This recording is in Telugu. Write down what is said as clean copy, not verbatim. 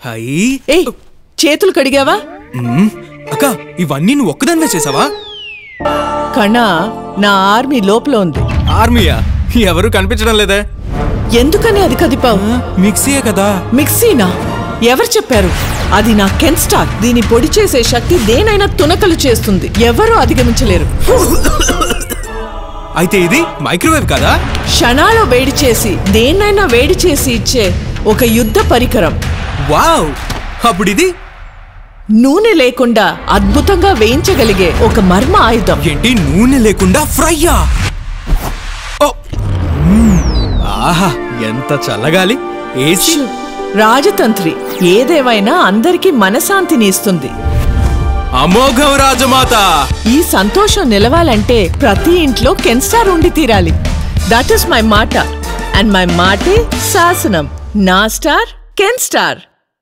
ఏయ్ చేతులు కడిగావా? అక్క ఇవన్నీ నువ్వు ఒక్కదానివే చేసావా? కణా నా ఆర్మీ లోపల ఉంది. ఆర్మీయా? ఎవరు కనిపించడం లేదే. ఎందుకని అది కదిపావు? మిక్సీయే కదా. మిక్సీనా? ఎవరు చెప్పారు? అది నా కెన్స్టార్. దీని పొడి చేసే శక్తి దేనైనా తునకలు చేస్తుంది. ఎవరూ అధిగమించలేరు. అయితే ఇది మైక్రోవేవ్ కదా? క్షణాలో వేడి చేసి దేన్నైనా వేడి చేసి ఇచ్చే ఒక యుద్ధ పరికరం. వావ్! అప్పుడు ఇది నూనె లేకుండా అద్భుతంగా వేయించగలిగే ఒక మర్మ ఆయుధం. ఏంటి నూనె లేకుండా ఫ్రైయా? ఆహా ఎంత చల్లగాలి. ఏసీ రాజతంత్రి. ఏదేవైనా అందరికీ మనశాంతిని ఇస్తుంది. అమోఘం రాజమాత. ఈ సంతోషం నిలవాలంటే ప్రతి ఇంట్లో కెన్స్టార్ ఉండి తీరాలి. దట్ ఇస్ మై మాట. అండ్ మై మాటే శాసనం. నా స్టార్ కెన్స్టార్.